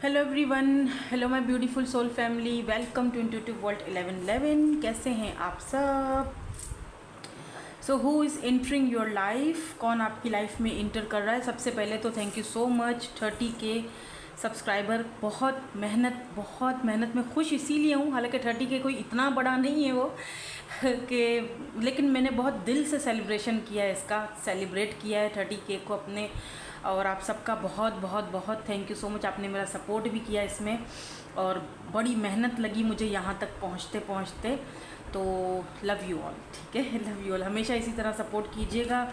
Hello everyone, hello my beautiful soul family, welcome to intuitive world 1111। कैसे हैं आप सब? So who is entering your life? कौन आपकी लाइफ में इंटर कर रहा है? सबसे पहले तो thank you so much 30K subscriber. बहुत मेहनत में खुश इसीलिए हूँ, हालांकि 30K कोई इतना बड़ा नहीं है वो कि, लेकिन मैंने बहुत दिल से सेलिब्रेशन किया है, इसका सेलिब्रेट किया है 30K को अपने। और आप सबका बहुत बहुत बहुत थैंक यू सो मच। आपने मेरा सपोर्ट भी किया इसमें और बड़ी मेहनत लगी मुझे यहाँ तक पहुँचते पहुँचते। तो लव यू ऑल, ठीक है, लव यू ऑल। हमेशा इसी तरह सपोर्ट कीजिएगा।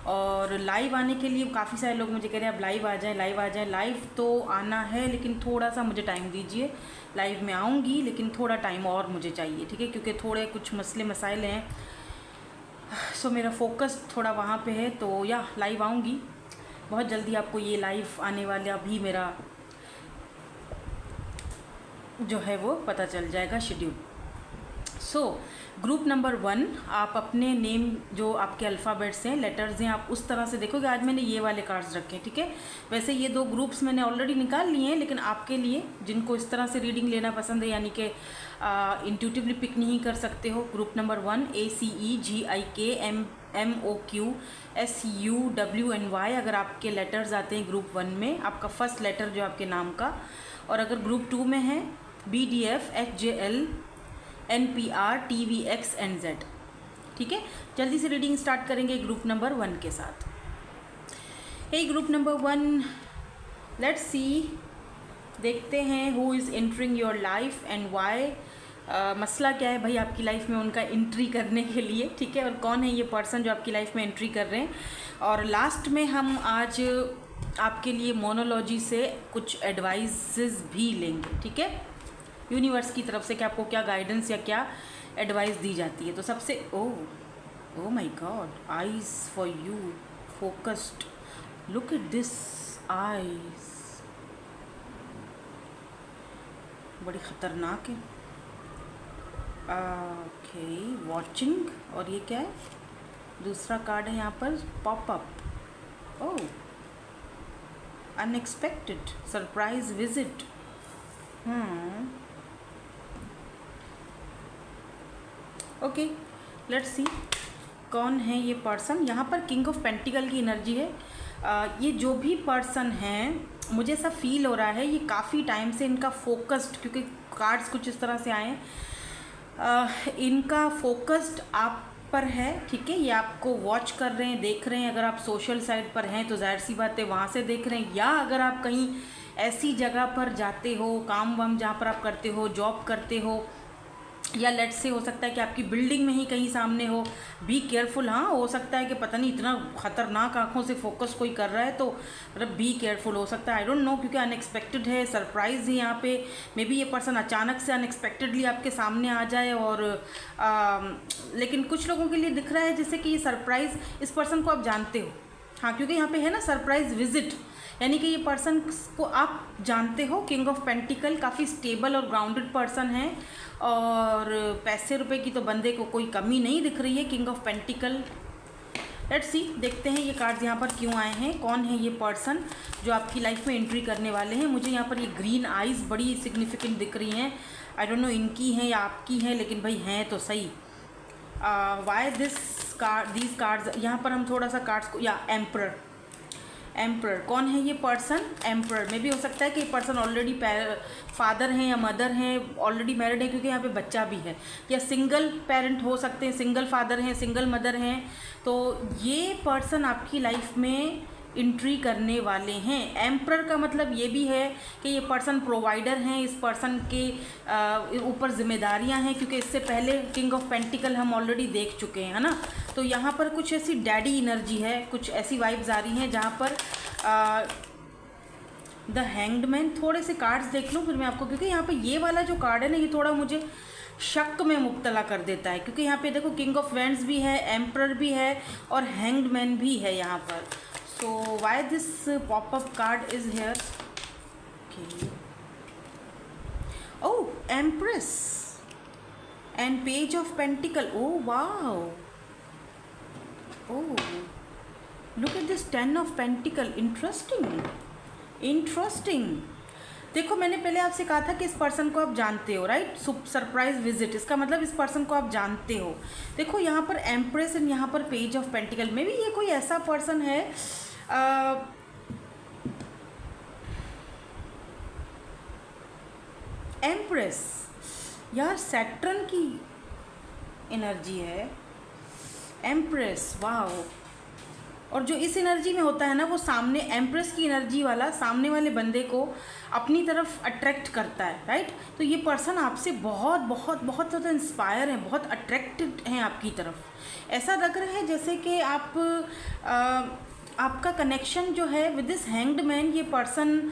और लाइव आने के लिए काफ़ी सारे लोग मुझे कह रहे हैं अब लाइव आ जाएं, लाइव आ जाएं। लाइव तो आना है लेकिन थोड़ा सा मुझे टाइम दीजिए। लाइव में आऊँगी लेकिन थोड़ा टाइम और मुझे चाहिए, ठीक है, क्योंकि थोड़े कुछ मसले मसाइल हैं। सो मेरा फोकस थोड़ा वहाँ पे है, तो या लाइव आऊँगी बहुत जल्दी। आपको ये लाइव आने वाले अभी मेरा जो है वो पता चल जाएगा शेड्यूल। सो ग्रुप नंबर 1, आप अपने नेम जो आपके अल्फ़ाबेट्स हैं, लेटर्स हैं, आप उस तरह से देखोगे। आज मैंने ये वाले कार्ड्स रखे हैं, ठीक है। वैसे ये 2 ग्रुप्स मैंने ऑलरेडी निकाल लिए हैं, लेकिन आपके लिए जिनको इस तरह से रीडिंग लेना पसंद है, यानी कि इंट्यूटिवली पिक नहीं कर सकते हो। Group number 1 ACEGIKMOQSUWNY। अगर आपके लेटर्स आते हैं ग्रुप 1 में, आपका फर्स्ट लेटर जो आपके नाम का, और अगर ग्रुप 2 में है BDF HJL NPR TVX NZ, ठीक है। जल्दी से रीडिंग स्टार्ट करेंगे ग्रुप नंबर 1 के साथ। Hey group number 1, let's see, देखते हैं who is entering your life and why. मसला क्या है भाई आपकी लाइफ में उनका एंट्री करने के लिए, ठीक है, और कौन है ये पर्सन जो आपकी लाइफ में एंट्री कर रहे हैं। और लास्ट में हम आज आपके लिए मोनोलॉजी से कुछ एडवाइसेस भी लेंगे, ठीक है, यूनिवर्स की तरफ से कि आपको क्या गाइडेंस या क्या एडवाइस दी जाती है। तो सबसे oh my God, eyes for you, focused, look at this eyes, बड़ी ख़तरनाक है। Okay, watching. और ये क्या है? दूसरा कार्ड है यहाँ पर, popup. Oh, unexpected, surprise visit. Okay, let's see कौन है ये पर्सन। यहाँ पर किंग ऑफ पेंटिकल की एनर्जी है। ये जो भी पर्सन है, मुझे ऐसा फील हो रहा है ये काफ़ी टाइम से इनका फोकस्ड, क्योंकि कार्ड्स कुछ इस तरह से आए हैं, इनका फोकस्ड आप पर है, ठीक है। ये आपको वॉच कर रहे हैं, देख रहे हैं। अगर आप सोशल साइट पर हैं तो जाहिर सी बात है वहाँ से देख रहे हैं, या अगर आप कहीं ऐसी जगह पर जाते हो, काम वाम जहाँ पर आप करते हो, जॉब करते हो, या लेट से हो सकता है कि आपकी बिल्डिंग में ही कहीं सामने हो। Be careful. हाँ, हो सकता है कि पता नहीं इतना ख़तरनाक आंखों से फोकस कोई कर रहा है, तो मतलब बी केयरफुल हो सकता है। आई डोंट नो, क्योंकि अनएक्सपेक्टेड है, सरप्राइज़ है यहाँ पे। मे बी ये पर्सन अचानक से अनएक्सपेक्टेडली आपके सामने आ जाए। और लेकिन कुछ लोगों के लिए दिख रहा है जैसे कि ये सरप्राइज़, इस पर्सन को आप जानते हो। हाँ, क्योंकि यहाँ पे है ना सरप्राइज़ विजिट, यानी कि ये पर्सन को आप जानते हो। किंग ऑफ पेंटिकल काफ़ी स्टेबल और ग्राउंडेड पर्सन है, और पैसे रुपए की तो बंदे को कोई कमी नहीं दिख रही है। King of pentacle, let's see, देखते हैं ये कार्ड्स यहाँ पर क्यों आए हैं। कौन है ये पर्सन जो आपकी लाइफ में एंट्री करने वाले हैं। मुझे यहाँ पर ये ग्रीन आइज़ बड़ी सिग्निफिकेंट दिख रही हैं। आई डोंट नो इनकी हैं या आपकी हैं, लेकिन भाई हैं तो सही। वाई दीज कार्ड्स, यहाँ पर हम थोड़ा सा कार्ड्स को, या एम्परर, कौन है ये पर्सन? एम्परर में भी हो सकता है कि ये पर्सन ऑलरेडी फादर हैं या मदर हैं, ऑलरेडी मैरिड है, क्योंकि यहाँ पे बच्चा भी है, या सिंगल पेरेंट हो सकते हैं, सिंगल फादर हैं, सिंगल मदर हैं। तो ये पर्सन आपकी लाइफ में एंट्री करने वाले हैं। एम्परर का मतलब ये भी है कि ये पर्सन प्रोवाइडर हैं, इस पर्सन के ऊपर जिम्मेदारियां हैं, क्योंकि इससे पहले किंग ऑफ पेंटिकल हम ऑलरेडी देख चुके हैं, है ना। तो यहाँ पर कुछ ऐसी डैडी एनर्जी है, कुछ ऐसी वाइब्स आ रही हैं जहाँ पर द हैंग्ड मैन। थोड़े से कार्ड्स देख लूँ फिर मैं आपको, क्योंकि यहाँ पे ये वाला जो कार्ड है ना, ये थोड़ा मुझे शक में मुब्तला कर देता है, क्योंकि यहाँ पे देखो किंग ऑफ वेंड्स भी है, एम्परर भी है, और हैंग्ड मैन भी है यहाँ पर। So why this pop-up card is here? Okay. Oh, Empress and Page of Pentacle. Oh wow. Oh, look at this 10 of Pentacle. Interesting. देखो मैंने पहले आपसे कहा था कि इस पर्सन को आप जानते हो, राइट। सरप्राइज विजिट, इसका मतलब इस पर्सन को आप जानते हो। देखो यहाँ पर एम्प्रेस एंड यहाँ पर पेज ऑफ पेंटिकल में भी ये कोई ऐसा पर्सन है, एम्प्रेस यार सैटर्न की एनर्जी है, एम्प्रेस, वाह। और जो इस एनर्जी में होता है ना, वो सामने एम्प्रेस की एनर्जी वाला सामने वाले बंदे को अपनी तरफ अट्रैक्ट करता है, राइट। तो ये पर्सन आपसे बहुत बहुत बहुत ज़्यादा इंस्पायर है, बहुत अट्रैक्टेड हैं आपकी तरफ। ऐसा लग रहा है जैसे कि आपका कनेक्शन जो है विद दिस हैंग्ड मैन, ये पर्सन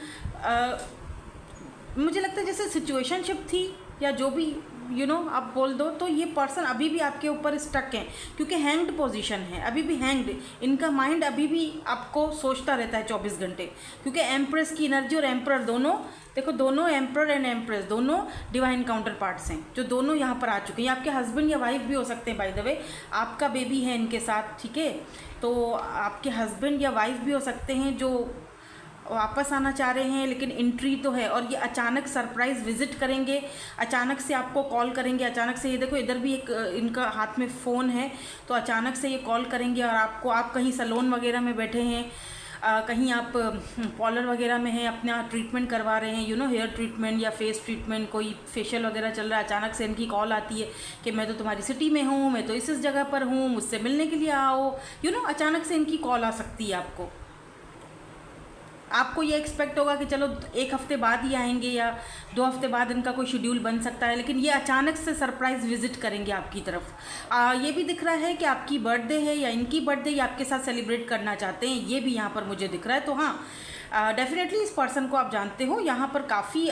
मुझे लगता है जैसे सिचुएशनशिप थी या जो भी आप बोल दो, तो ये पर्सन अभी भी आपके ऊपर स्टक है क्योंकि हैंग्ड पोजीशन है, अभी भी हैंग्ड। इनका माइंड अभी भी आपको सोचता रहता है 24 घंटे, क्योंकि एम्प्रेस की एनर्जी और एम्परर दोनों, देखो दोनों एम्परर एंड एम्प्रेस दोनों डिवाइन काउंटर पार्ट्स हैं, जो दोनों यहाँ पर आ चुके हैं। आपके हस्बैंड या वाइफ भी हो सकते हैं, बाय द वे आपका बेबी है इनके साथ, ठीक है। तो आपके हस्बैंड या वाइफ भी हो सकते हैं जो वापस आना चाह रहे हैं, लेकिन एंट्री तो है, और ये अचानक सरप्राइज़ विजिट करेंगे, अचानक से आपको कॉल करेंगे, अचानक से, ये देखो इधर भी एक इनका हाथ में फ़ोन है, तो अचानक से ये कॉल करेंगे और आपको, आप कहीं सैलून वगैरह में बैठे हैं, कहीं आप पार्लर वगैरह में हैं, अपना ट्रीटमेंट करवा रहे हैं, हेयर ट्रीटमेंट या फेस ट्रीटमेंट, कोई फेशियल वगैरह चल रहा है, अचानक से इनकी कॉल आती है कि मैं तो तुम्हारी सिटी में हूँ, मैं तो इस जगह पर हूँ, मुझसे मिलने के लिए आओ, अचानक से इनकी कॉल आ सकती है आपको ये एक्सपेक्ट होगा कि चलो 1 हफ्ते बाद ही आएंगे या 2 हफ्ते बाद इनका कोई शेड्यूल बन सकता है, लेकिन ये अचानक से सरप्राइज़ विजिट करेंगे आपकी तरफ। ये भी दिख रहा है कि आपकी बर्थडे है या इनकी बर्थडे या आपके साथ सेलिब्रेट करना चाहते हैं, ये भी यहाँ पर मुझे दिख रहा है। तो हाँ, डेफिनेटली इस पर्सन को आप जानते हो। यहाँ पर काफ़ी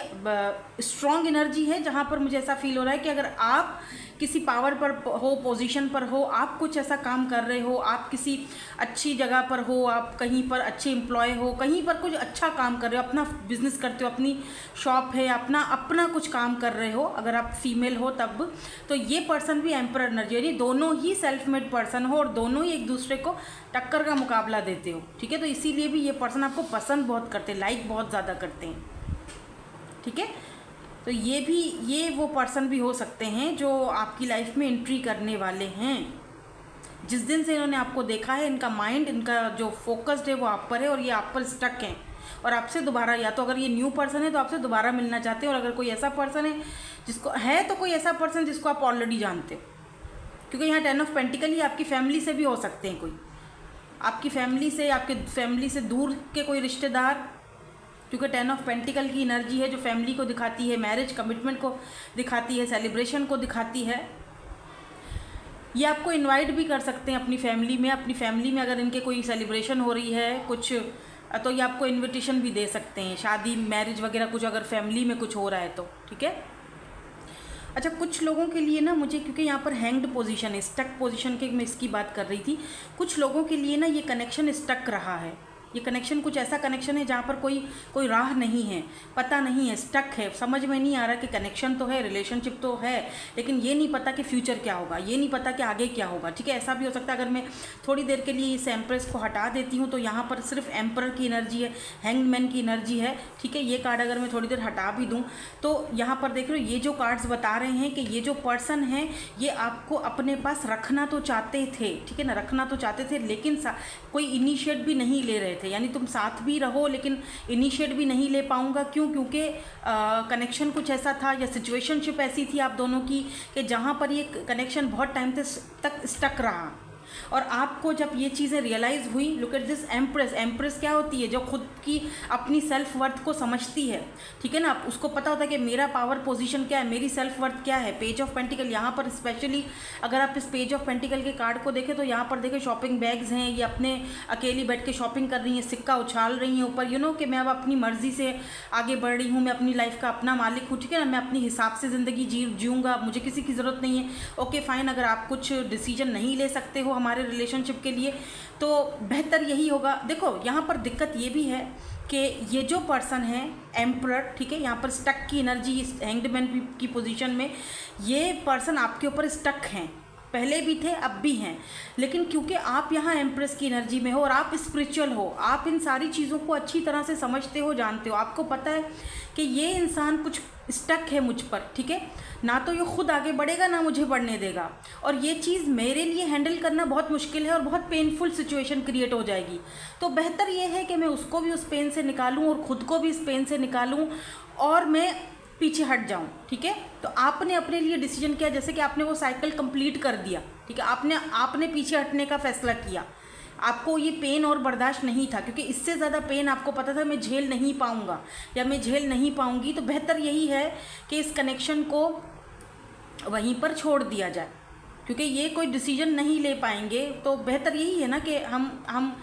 स्ट्रॉन्ग एनर्जी है, जहाँ पर मुझे ऐसा फील हो रहा है कि अगर आप किसी पावर पर हो, पोजीशन पर हो, आप कुछ ऐसा काम कर रहे हो, आप किसी अच्छी जगह पर हो, आप कहीं पर अच्छे एम्प्लॉय हो, कहीं पर कुछ अच्छा काम कर रहे हो, अपना बिजनेस करते हो, अपनी शॉप है, अपना कुछ काम कर रहे हो, अगर आप फीमेल हो तब, तो ये पर्सन भी एम्परर एनर्जी, यानी दोनों ही सेल्फ मेड पर्सन हो और दोनों ही एक दूसरे को टक्कर का मुकाबला देते हो, ठीक है। तो इसीलिए भी ये पर्सन आपको पसंद बहुत करते हैं, लाइक बहुत ज़्यादा करते हैं, ठीक है। तो ये वो पर्सन भी हो सकते हैं जो आपकी लाइफ में एंट्री करने वाले हैं। जिस दिन से इन्होंने आपको देखा है, इनका माइंड, इनका जो फोकस्ड है वो आप पर है और ये आप पर स्टक हैं और आपसे दोबारा, या तो अगर ये न्यू पर्सन है तो आपसे दोबारा मिलना चाहते हैं, और अगर कोई ऐसा पर्सन है जिसको है, तो कोई ऐसा पर्सन जिसको आप ऑलरेडी जानते हो, क्योंकि यहाँ 10 ऑफ पेंटिकल ही आपकी फैमिली से भी हो सकते हैं, कोई आपकी फैमिली से, आपके फैमिली से दूर के कोई रिश्तेदार, क्योंकि 10 ऑफ पेंटिकल की एनर्जी है जो फैमिली को दिखाती है, मैरिज कमिटमेंट को दिखाती है, सेलिब्रेशन को दिखाती है। ये आपको इनवाइट भी कर सकते हैं अपनी फैमिली में, अगर इनके कोई सेलिब्रेशन हो रही है कुछ, तो ये आपको इनविटेशन भी दे सकते हैं, शादी, मैरिज वगैरह कुछ, अगर फैमिली में कुछ हो रहा है तो, ठीक है। अच्छा, कुछ लोगों के लिए ना, मुझे क्योंकि यहाँ पर हैंग्ड पोजीशन है, स्टक पोजीशन के मैं इसकी बात कर रही थी, कुछ लोगों के लिए ना ये कनेक्शन स्टक रहा है। ये कनेक्शन कुछ ऐसा कनेक्शन है जहाँ पर कोई राह नहीं है, पता नहीं है, स्टक है, समझ में नहीं आ रहा कि कनेक्शन तो है, रिलेशनशिप तो है, लेकिन ये नहीं पता कि फ्यूचर क्या होगा, ये नहीं पता कि आगे क्या होगा, ठीक है। ऐसा भी हो सकता है, अगर मैं थोड़ी देर के लिए इस एम्प्रेस को हटा देती हूँ तो यहाँ पर सिर्फ एम्परर की एनर्जी है, हैंगमैन की एनर्जी है, ठीक है। ये कार्ड अगर मैं थोड़ी देर हटा भी दूँ तो यहाँ पर देख रहे हो, ये जो कार्ड्स बता रहे हैं कि ये जो पर्सन है ये आपको अपने पास रखना तो चाहते थे, ठीक है ना, रखना तो चाहते थे, लेकिन कोई इनिशिएट भी नहीं ले रहे थे, यानी तुम साथ भी रहो लेकिन इनिशिएट भी नहीं ले पाऊंगा, क्योंकि कनेक्शन कुछ ऐसा था या सिचुएशनशिप ऐसी थी आप दोनों की कि जहाँ पर ये कनेक्शन बहुत टाइम तक स्टक रहा। और आपको जब ये चीज़ें रियलाइज़ हुई, look at this empress. Empress क्या होती है? जो खुद की अपनी सेल्फ वर्थ को समझती है, ठीक है ना, उसको पता होता है कि मेरा पावर पोजीशन क्या है, मेरी सेल्फ वर्थ क्या है। पेज ऑफ पेंटिकल, यहाँ पर स्पेशली अगर आप इस पेज ऑफ पेंटिकल के कार्ड को देखें तो यहाँ पर देखें शॉपिंग बैग्स हैं, ये अपने अकेली बैठ के शॉपिंग कर रही हैं, सिक्का उछाल रही हैं ऊपर, कि मैं अब अपनी मर्जी से आगे बढ़ रही हूँ, मैं अपनी लाइफ का अपना मालिक हूँ, ठीक है ना, मैं अपने हिसाब से ज़िंदगी जीऊँगा, मुझे किसी की ज़रूरत नहीं है। ओके फाइन, अगर आप कुछ डिसीजन नहीं ले सकते हो हमारे रिलेशनशिप के लिए तो बेहतर यही होगा। देखो यहाँ पर दिक्कत ये भी है कि ये जो पर्सन है एम्परर, ठीक है, यहाँ पर स्टक की एनर्जी, हैंग्ड मैन की पोजीशन में ये पर्सन आपके ऊपर स्टक हैं, पहले भी थे, अब भी हैं, लेकिन क्योंकि आप यहाँ एम्प्रेस की एनर्जी में हो और आप स्पिरिचुअल हो, आप इन सारी चीज़ों को अच्छी तरह से समझते हो, जानते हो, आपको पता है कि ये इंसान कुछ स्टक है मुझ पर, ठीक है, ना तो ये खुद आगे बढ़ेगा ना मुझे बढ़ने देगा, और ये चीज़ मेरे लिए हैंडल करना बहुत मुश्किल है और बहुत पेनफुल सिचुएशन क्रिएट हो जाएगी। तो बेहतर ये है कि मैं उसको भी उस पेन से निकालूं और ख़ुद को भी इस पेन से निकालूं और मैं पीछे हट जाऊं, ठीक है। तो आपने अपने लिए डिसीजन किया, जैसे कि आपने वो साइकिल कंप्लीट कर दिया, ठीक है, आपने पीछे हटने का फैसला किया। आपको ये पेन और बर्दाश्त नहीं था, क्योंकि इससे ज़्यादा पेन आपको पता था मैं झेल नहीं पाऊँगा या मैं झेल नहीं पाऊँगी। तो बेहतर यही है कि इस कनेक्शन को वहीं पर छोड़ दिया जाए, क्योंकि ये कोई डिसीजन नहीं ले पाएंगे। तो बेहतर यही है ना कि हम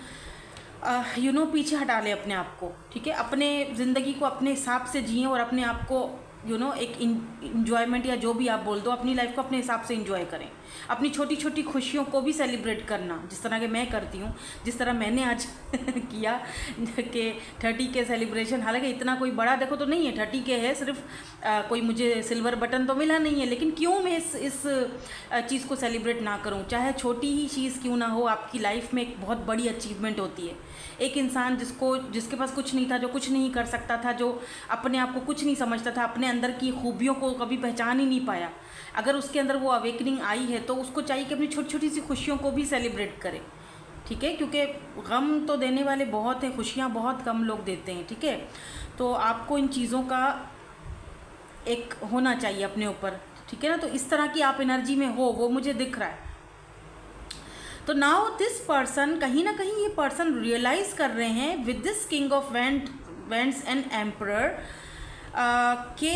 पीछे हटा लें अपने आप को, ठीक है, अपने ज़िंदगी को अपने हिसाब से जिएं और अपने आप को एक इंजॉयमेंट या जो भी आप बोल दो, अपनी लाइफ को अपने हिसाब से इंजॉय करें। अपनी छोटी छोटी खुशियों को भी सेलिब्रेट करना, जिस तरह के मैं करती हूँ, जिस तरह मैंने आज किया कि 30 के सेलिब्रेशन। हालांकि इतना कोई बड़ा देखो तो नहीं है, 30 के है, सिर्फ कोई मुझे सिल्वर बटन तो मिला नहीं है, लेकिन क्यों मैं इस चीज़ को सेलिब्रेट ना करूँ। चाहे छोटी ही चीज़ क्यों ना हो, आपकी लाइफ में एक बहुत बड़ी अचीवमेंट होती है। एक इंसान जिसके पास कुछ नहीं था, जो कुछ नहीं कर सकता था, जो अपने आप को कुछ नहीं समझता था, अपने अंदर की खूबियों को कभी पहचान ही नहीं पाया, अगर उसके अंदर वो अवेकनिंग आई है तो उसको चाहिए कि अपनी छोटी छोटी सी खुशियों को भी सेलिब्रेट करे, ठीक है, क्योंकि गम तो देने वाले बहुत हैं, खुशियाँ बहुत कम लोग देते हैं, ठीक है। तो आपको इन चीज़ों का एक होना चाहिए अपने ऊपर, ठीक है ना। तो इस तरह की आप एनर्जी में हो, वो मुझे दिख रहा है। तो नाउ दिस पर्सन, कहीं ना कहीं ये पर्सन रियलाइज़ कर रहे हैं with this king of vends and emperor के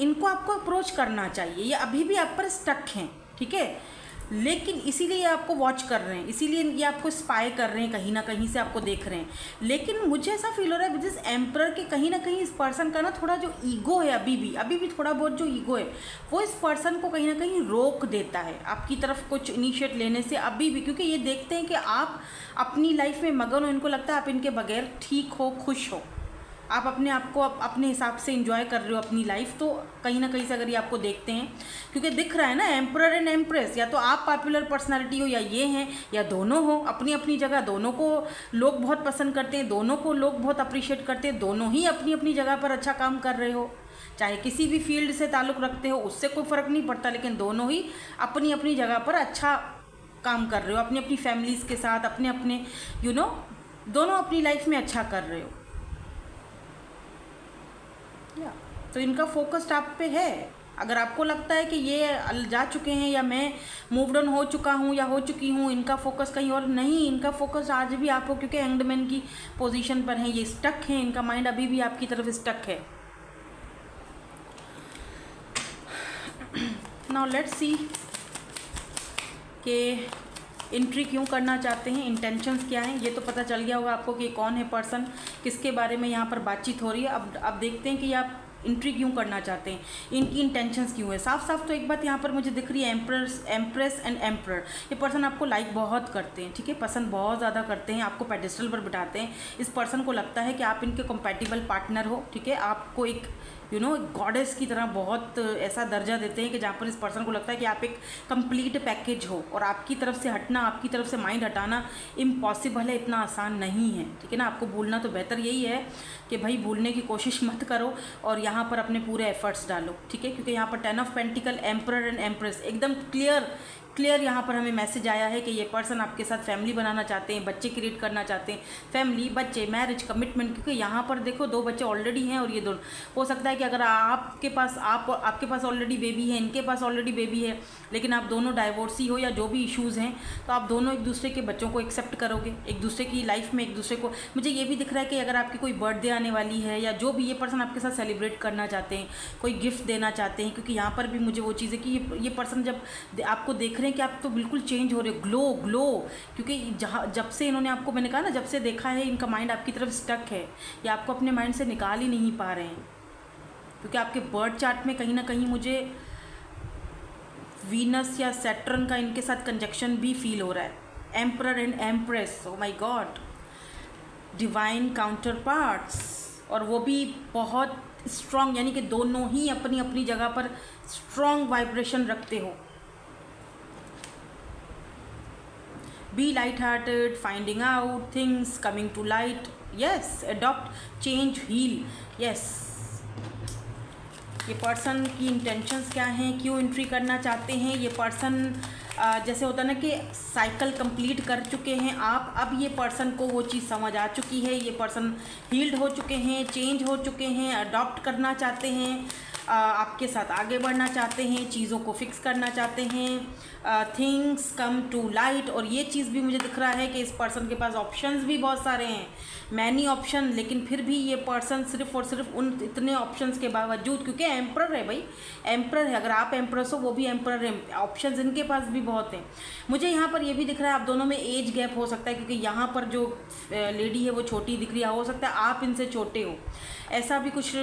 इनको आपको अप्रोच करना चाहिए। ये अभी भी आप पर स्टक हैं, ठीक है, लेकिन इसीलिए ये आपको वॉच कर रहे हैं, इसीलिए ये आपको स्पाई कर रहे हैं, कहीं ना कहीं से आपको देख रहे हैं। लेकिन मुझे ऐसा फील हो रहा है विद दिस एम्परर के कहीं ना कहीं इस पर्सन का ना थोड़ा जो ईगो है, अभी भी थोड़ा बहुत जो ईगो है, वो इस पर्सन को कहीं ना कहीं रोक देता है आपकी तरफ कुछ इनिशिएट लेने से अभी भी, क्योंकि ये देखते हैं कि आप अपनी लाइफ में मगन हो, इनको लगता है आप इनके बगैर ठीक हो, खुश हो, आप अपने आप को अपने हिसाब से एंजॉय कर रहे हो अपनी लाइफ। तो कहीं ना कहीं से अगर ये आपको देखते हैं, क्योंकि दिख रहा है ना एम्परर एंड एम्प्रेस, या तो आप पॉपुलर पर्सनालिटी हो या ये हैं, या दोनों हो, अपनी अपनी जगह दोनों को लोग बहुत पसंद करते हैं, दोनों को लोग बहुत अप्रिशिएट करते हैं, दोनों ही अपनी अपनी जगह पर अच्छा काम कर रहे हो, चाहे किसी भी फील्ड से ताल्लुक़ रखते हो, उससे कोई फ़र्क नहीं पड़ता, लेकिन दोनों ही अपनी अपनी जगह पर अच्छा काम कर रहे हो, अपनी अपनी फैमिलीज़ के साथ, अपने अपने दोनों अपनी लाइफ में अच्छा कर रहे हो। तो इनका फोकस्ड आप पे है। अगर आपको लगता है कि ये जा चुके हैं या मैं मूव्ड ऑन हो चुका हूँ या हो चुकी हूँ, इनका फोकस कहीं और नहीं, इनका फोकस आज भी आप हो, क्योंकि हैंगड की पोजीशन पर हैं, ये स्टक हैं, इनका माइंड अभी भी आपकी तरफ स्टक है। नाउ लेट्स सी कि एंट्री क्यों करना चाहते हैं, इंटेंशंस क्या हैं। ये तो पता चल गया होगा आपको कि कौन है पर्सन, किसके बारे में यहाँ पर बातचीत हो रही है। अब देखते हैं कि आप एंट्री क्यों करना चाहते हैं, इनकी इंटेंशंस क्यों है। साफ साफ तो एक बात यहाँ पर मुझे दिख रही है, एम्प्रेस एंड एम्परर। ये पर्सन आपको लाइक बहुत करते हैं, ठीक है, पसंद बहुत ज़्यादा करते हैं, आपको पेडिस्टल पर बिठाते हैं। इस पर्सन को लगता है कि आप इनके कंपैटिबल पार्टनर हो, ठीक है, आपको एक गॉडेस की तरह बहुत ऐसा दर्जा देते हैं कि जहाँ पर इस पर्सन को लगता है कि आप एक कंप्लीट पैकेज हो, और आपकी तरफ से हटना, आपकी तरफ से माइंड हटाना इम्पॉसिबल है, इतना आसान नहीं है, ठीक है ना। आपको भूलना तो बेहतर यही है कि भाई भूलने की कोशिश मत करो और यहाँ पर अपने पूरे एफर्ट्स डालो, ठीक है, क्योंकि यहाँ पर 10 of pentacle, emperor and empress, एकदम क्लियर यहाँ पर हमें मैसेज आया है कि ये पर्सन आपके साथ फैमिली बनाना चाहते हैं, बच्चे क्रिएट करना चाहते हैं, फैमिली, बच्चे, मैरिज, कमिटमेंट। क्योंकि यहाँ पर देखो 2 बच्चे ऑलरेडी हैं और ये दोनों, हो सकता है कि अगर आपके पास ऑलरेडी बेबी है, इनके पास ऑलरेडी बेबी है, लेकिन आप दोनों डाइवोर्सी हो या जो भी इश्यूज़ हैं, तो आप दोनों एक दूसरे के बच्चों को एक्सेप्ट करोगे, एक दूसरे की लाइफ में एक दूसरे को। मुझे ये भी दिख रहा है कि अगर आपकी कोई बर्थडे आने वाली है या जो भी ये पर्सन आपके साथ सेलिब्रेट करना चाहते हैं, कोई गिफ्ट देना चाहते हैं, क्योंकि यहाँ पर भी मुझे वो चीज़ है कि ये पर्सन जब आपको देख रहे हैं कि आप तो बिल्कुल चेंज हो रहे हो, ग्लो, क्योंकि जब से इन्होंने आपको, मैंने कहा ना, जब से देखा है इनका माइंड आपकी तरफ स्टक है, या आपको अपने माइंड से निकाल ही नहीं पा रहे हैं, क्योंकि आपके बर्थ चार्ट में कहीं ना कहीं मुझे वीनस या सैटर्न का इनके साथ कंजक्शन भी फील हो रहा है। Emperor and empress, oh my God, divine counter parts, और वो भी बहुत स्ट्रॉन्ग, यानी कि दोनों ही अपनी अपनी जगह पर स्ट्रॉन्ग वाइब्रेशन रखते हो। Be light hearted, finding out things, coming to light, yes, adopt, change, heal, yes. ये पर्सन की इंटेंशंस क्या हैं, क्यों एंट्री करना चाहते हैं ये पर्सन। जैसे होता है ना कि साइकिल कंप्लीट कर चुके हैं आप, अब ये पर्सन को वो चीज़ समझ आ चुकी है, ये पर्सन हील्ड हो चुके हैं, चेंज हो चुके हैं, अडॉप्ट करना चाहते हैं, आपके साथ आगे बढ़ना चाहते हैं, चीज़ों को फिक्स करना चाहते हैं, थिंग्स कम टू लाइट। और ये चीज़ भी मुझे दिख रहा है कि इस पर्सन के पास ऑप्शंस भी बहुत सारे हैं, मैनी ऑप्शन, लेकिन फिर भी ये पर्सन सिर्फ और सिर्फ उन इतने ऑप्शंस के बावजूद, क्योंकि एम्परर है भाई, एम्परर है, अगर आप एम्परस हो वो भी एम्परर है, ऑप्शंस इनके पास भी बहुत हैं। मुझे यहाँ पर ये भी दिख रहा है आप दोनों में एज गैप हो सकता है, क्योंकि यहाँ पर जो लेडी है वो छोटी दिख रही है, हो सकता है आप इनसे छोटे हो, ऐसा भी कुछ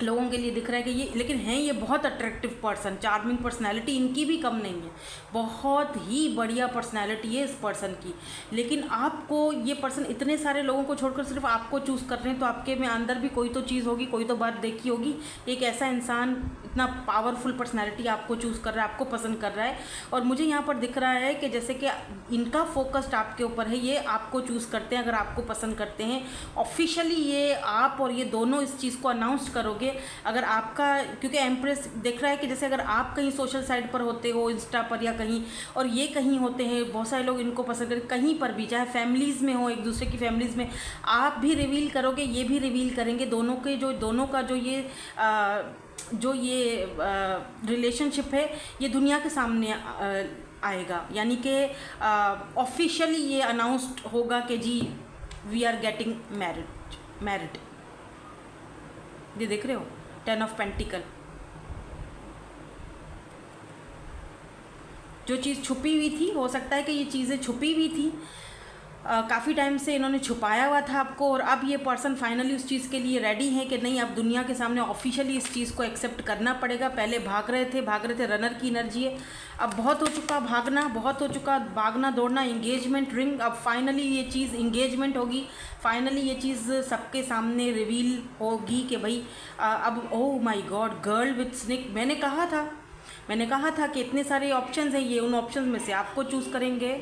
लोगों के लिए दिख रहा है कि ये, लेकिन हैं ये बहुत अट्रैक्टिव पर्सन, चार्मिंग पर्सनैलिटी इनकी भी कम नहीं है, बहुत ही बढ़िया पर्सनैलिटी है इस पर्सन की। लेकिन आपको ये पर्सन इतने सारे लोगों को छोड़कर सिर्फ आपको चूज़ कर रहे हैं, तो आपके में अंदर भी कोई तो चीज़ होगी, कोई तो बात देखी होगी, एक ऐसा इंसान इतना पावरफुल पर्सनैलिटी आपको चूज़ कर रहा है, आपको पसंद कर रहा है। और मुझे यहाँ पर दिख रहा है कि जैसे कि इनका फोकस्ड आपके ऊपर है, ये आपको चूज़ करते हैं, अगर आपको पसंद करते हैं ऑफिशियली ये आप और ये दोनों इस चीज़ को अनाउंस करोगे। अगर आपका, क्योंकि एम्प्रेस देख रहा है कि जैसे अगर आप कहीं सोशल साइट पर होते हो, इंस्टा पर या कहीं, और ये कहीं होते हैं, बहुत सारे लोग इनको पसंद करें, कहीं पर भी, चाहे फैमिलीज़ में हो, एक दूसरे की फैमिलीज़ में, आप भी रिवील करोगे, ये भी रिवील करेंगे, दोनों का जो ये रिलेशनशिप है ये दुनिया के सामने आएगा, यानी कि ऑफिशियली ये अनाउंस्ड होगा कि जी वी आर गेटिंग मैरिड। ये देख रहे हो 10 ऑफ पेंटिकल, जो चीज़ छुपी हुई थी, हो सकता है कि ये चीज़ें छुपी हुई थी, काफ़ी टाइम से इन्होंने छुपाया हुआ था आपको, और अब ये पर्सन फाइनली उस चीज़ के लिए रेडी है कि नहीं, अब दुनिया के सामने ऑफिशियली इस चीज़ को एक्सेप्ट करना पड़ेगा। पहले भाग रहे थे, रनर की एनर्जी है, अब बहुत हो चुका भागना, बहुत हो चुका भागना दौड़ना, इंगेजमेंट रिंग, अब फाइनली ये चीज़ इंगेजमेंट होगी, फाइनली ये चीज़ सबके सामने रिवील होगी कि भाई अब oh my God, girl with snake. मैंने कहा था कि इतने सारे ऑप्शंस हैं, ये उन ऑप्शंस में से आपको चूज़ करेंगे।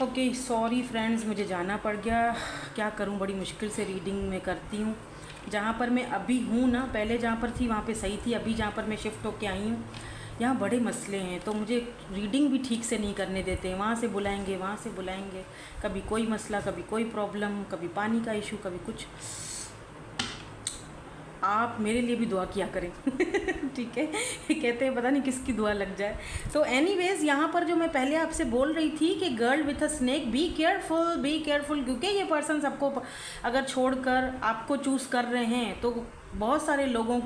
ओके सॉरी फ्रेंड्स, मुझे जाना पड़ गया, क्या करूं, बड़ी मुश्किल से रीडिंग में करती हूं। जहां पर मैं अभी हूं ना, पहले जहां पर थी वहां पे सही थी, अभी जहां पर मैं शिफ्ट होके आई हूं यहाँ बड़े मसले हैं, तो मुझे रीडिंग भी ठीक से नहीं करने देते हैं, वहाँ से बुलाएंगे, कभी कोई मसला, कभी कोई प्रॉब्लम, कभी पानी का इशू, कभी कुछ। आप मेरे लिए भी दुआ किया करें ठीक है, कहते हैं पता नहीं किसकी दुआ लग जाए। तो एनीवेज यहाँ पर जो मैं पहले आपसे बोल रही थी कि girl with a snake, be careful, क्योंकि ये पर्सन सबको अगर छोड़कर आपको चूज़ कर रहे हैं तो बहुत सारे लोगों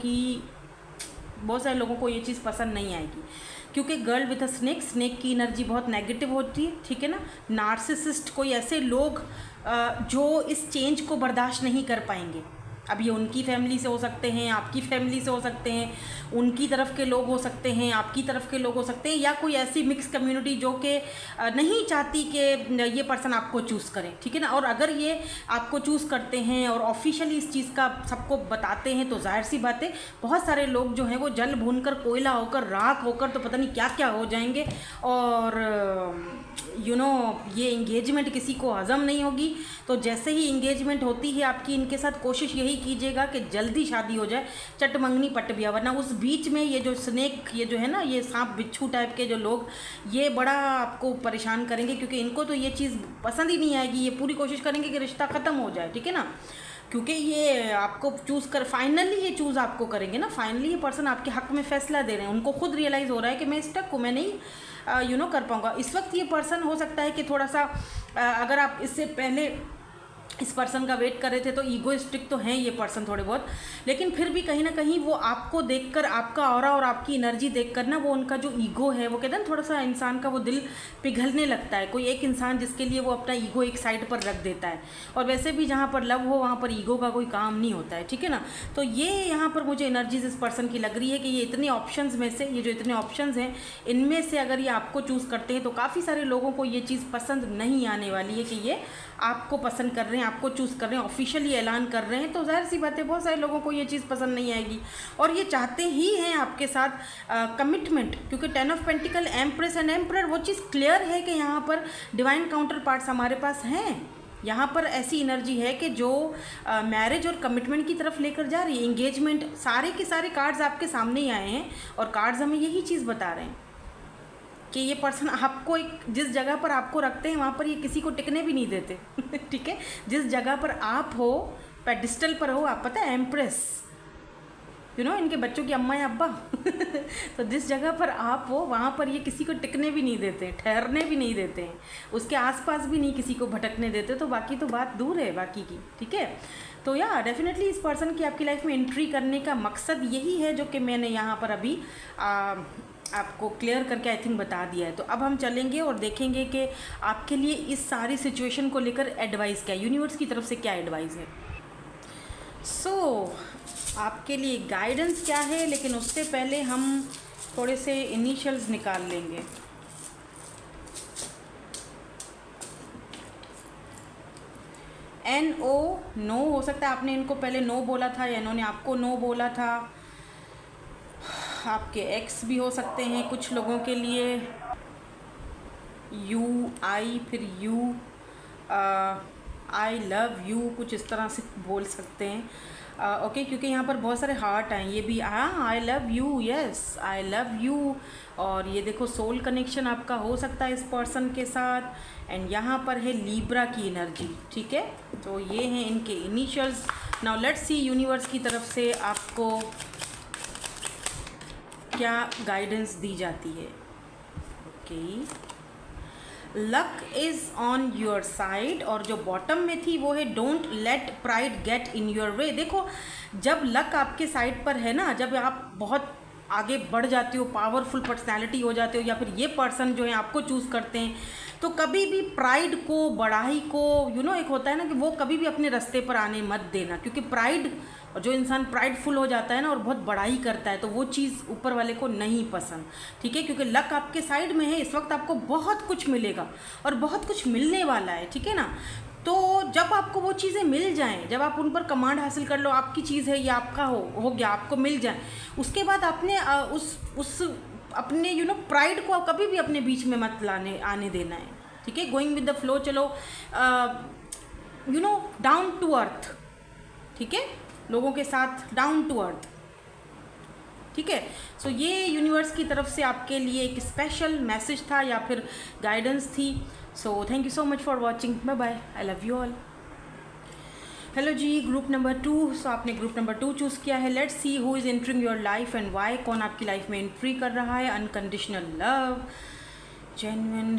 को ये चीज़ पसंद नहीं आएगी, क्योंकि गर्ल विथ अ स्नेक की एनर्जी बहुत नेगेटिव होती है, ठीक है ना। नार्सिसिस्ट, कोई ऐसे लोग जो इस चेंज को बर्दाश्त नहीं कर पाएंगे। अब ये उनकी फैमिली से हो सकते हैं, आपकी फैमिली से हो सकते हैं, उनकी तरफ के लोग हो सकते हैं, आपकी तरफ के लोग हो सकते हैं, या कोई ऐसी मिक्स कम्युनिटी जो कि नहीं चाहती कि ये पर्सन आपको चूज़ करे, ठीक है ना। और अगर ये आपको चूज़ करते हैं और ऑफिशियली इस चीज़ का सबको बताते हैं, तो जाहिर सी बात है बहुत सारे लोग जो हैं वो जल भून कर, कोयला होकर, राख होकर, तो पता नहीं क्या क्या हो जाएंगे, और ये इंगेजमेंट किसी को हज़म नहीं होगी। तो जैसे ही इंगेजमेंट होती है आपकी इनके साथ, कोशिश यही कीजिएगा कि जल्दी शादी हो जाए, चट मंगनी पट बिया, वरना उस बीच में ये जो स्नेक, ये जो है ना, ये सांप बिच्छू टाइप के जो लोग, ये बड़ा आपको परेशान करेंगे, क्योंकि इनको तो ये चीज़ पसंद ही नहीं आएगी। ये पूरी कोशिश करेंगे कि रिश्ता ख़त्म हो जाए, ठीक है ना, क्योंकि ये आपको चूज़ कर, फाइनली ये चूज़ आपको करेंगे ना, फाइनली ये पर्सन आपके हक़ में फ़ैसला दे रहे हैं, उनको खुद रियलाइज़ हो रहा है कि मैं स्टक हूँ, मैं नहीं कर पाऊँगा। इस वक्त ये पर्सन हो सकता है कि थोड़ा सा अगर आप इससे पहले इस पर्सन का वेट कर रहे थे तो ईगोइस्टिक तो हैं ये पर्सन थोड़े बहुत, लेकिन फिर भी कहीं ना कहीं वो आपको देखकर, आपका ऑरा और आपकी एनर्जी देखकर ना, वो उनका जो ईगो है, वो कहते हैं थोड़ा सा इंसान का वो दिल पिघलने लगता है। कोई एक इंसान जिसके लिए वो अपना ईगो एक साइड पर रख देता है, और वैसे भी जहाँ पर लव हो वहाँ पर ईगो का कोई काम नहीं होता है, ठीक है ना। तो ये यहाँ पर मुझे एनर्जीज इस पर्सन की लग रही है कि ये इतने ऑप्शंस में से, ये जो इतने ऑप्शंस हैं इनमें से अगर ये आपको चूज़ करते हैं तो काफ़ी सारे लोगों को ये चीज़ पसंद नहीं आने वाली है कि ये आपको पसंद कर रहे हैं, हैं, आपको चूज़ कर रहे हैं, ऑफिशियली ऐलान कर रहे हैं, तो जाहिर सी बात है बहुत सारे लोगों को ये चीज़ पसंद नहीं आएगी और ये चाहते ही हैं आपके साथ कमिटमेंट, क्योंकि 10 of pentacle, empress and emperor, वो चीज़ क्लियर है कि यहाँ पर डिवाइन काउंटर पार्ट्स हमारे पास हैं। यहाँ पर ऐसी एनर्जी है कि जो मैरिज और कमिटमेंट की तरफ लेकर जा रही है, इंगेजमेंट, सारे के सारे कार्ड्स आपके सामने ही आए हैं और कार्ड्स हमें यही चीज़ बता रहे हैं कि ये पर्सन आपको एक जिस जगह पर आपको रखते हैं वहाँ पर ये किसी को टिकने भी नहीं देते ठीक है, जिस जगह पर आप हो, पेडिस्टल पर हो आप, पता है एम्प्रेस, इनके बच्चों की अम्मा या अब्बा तो जिस जगह पर आप हो वहाँ पर ये किसी को टिकने भी नहीं देते, ठहरने भी नहीं देते हैं, उसके आसपास भी नहीं किसी को भटकने देते, तो बाकी तो बात दूर है बाकी की, ठीक है। तो या डेफिनेटली इस पर्सन की आपकी लाइफ में एंट्री करने का मकसद यही है जो कि मैंने यहाँ पर अभी आपको क्लियर करके आई थिंक बता दिया है। तो अब हम चलेंगे और देखेंगे कि आपके लिए इस सारी सिचुएशन को लेकर एडवाइस क्या है, यूनिवर्स की तरफ से क्या एडवाइस है। आपके लिए गाइडेंस क्या है, लेकिन उससे पहले हम थोड़े से इनिशियल्स निकाल लेंगे। NO नो हो सकता है आपने इनको पहले नो बोला था या इन्होंने आपको नो बोला था। आपके एक्स भी हो सकते हैं कुछ लोगों के लिए। UI फिर U, आई लव यू, कुछ इस तरह से बोल सकते हैं। ओके, क्योंकि यहाँ पर बहुत सारे हार्ट हैं, ये भी आई love you, yes I love you. और ये देखो सोल कनेक्शन आपका हो सकता है इस पर्सन के साथ। एंड यहाँ पर है लीब्रा की एनर्जी, ठीक है। तो ये हैं इनके initials. Now let's see universe की तरफ से आपको क्या गाइडेंस दी जाती है। Okay, luck is on your side, और जो बॉटम में थी वो है don't let pride get in your way. देखो जब लक आपके साइड पर है ना, जब आप बहुत आगे बढ़ जाते हो, पावरफुल पर्सनैलिटी हो जाते हो, या फिर ये पर्सन जो है आपको चूज़ करते हैं, तो कभी भी प्राइड को, बड़ाई को, एक होता है ना कि वो कभी भी अपने रास्ते पर आने मत देना। क्योंकि प्राइड, और जो इंसान प्राइडफुल हो जाता है ना और बहुत बड़ाई करता है, तो वो चीज़ ऊपर वाले को नहीं पसंद, ठीक है। क्योंकि लक आपके साइड में है, इस वक्त आपको बहुत कुछ मिलेगा और बहुत कुछ मिलने वाला है, ठीक है ना। तो जब आपको वो चीज़ें मिल जाएं, जब आप उन पर कमांड हासिल कर लो, आपकी चीज़ है, ये आपका हो गया, आपको मिल जाए, उसके बाद आपने उस अपने प्राइड को कभी भी अपने बीच में मत आने देना है, ठीक है। गोइंग विद द फ्लो, चलो डाउन टू अर्थ, ठीक है, लोगों के साथ डाउन टू अर्थ, ठीक है। सो ये यूनिवर्स की तरफ से आपके लिए एक स्पेशल मैसेज था या फिर गाइडेंस थी। So thank you so much for watching, bye bye, I love you all. Hello ji, group number 2। So आपने ग्रुप नंबर 2 चूज़ किया है। Let's see who is entering your life and why. कौन आपकी life में entry कर रहा है। Unconditional love, genuine,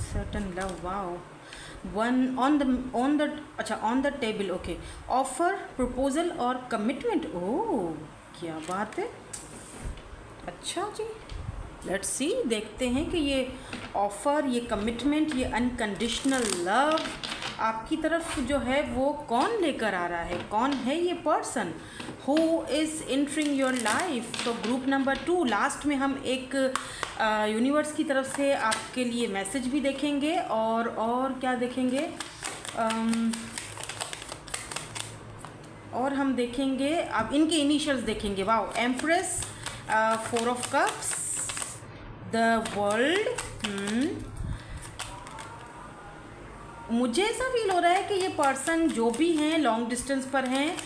certain love, wow, one on the table, okay, offer, proposal और कमिटमेंट। ओह क्या बात है, अच्छा जी। लेट्स सी, देखते हैं कि ये ऑफ़र, ये कमिटमेंट, ये अनकंडीशनल लव आपकी तरफ जो है वो कौन लेकर आ रहा है। कौन है ये person who is entering your life. तो ग्रुप नंबर 2, लास्ट में हम एक यूनिवर्स की तरफ से आपके लिए मैसेज भी देखेंगे और क्या देखेंगे, और हम देखेंगे अब इनके इनिशियल्स देखेंगे। Wow, empress, 4 of cups, the world. मुझे ऐसा फील हो रहा है कि ये पर्सन जो भी हैं लॉन्ग डिस्टेंस पर हैं,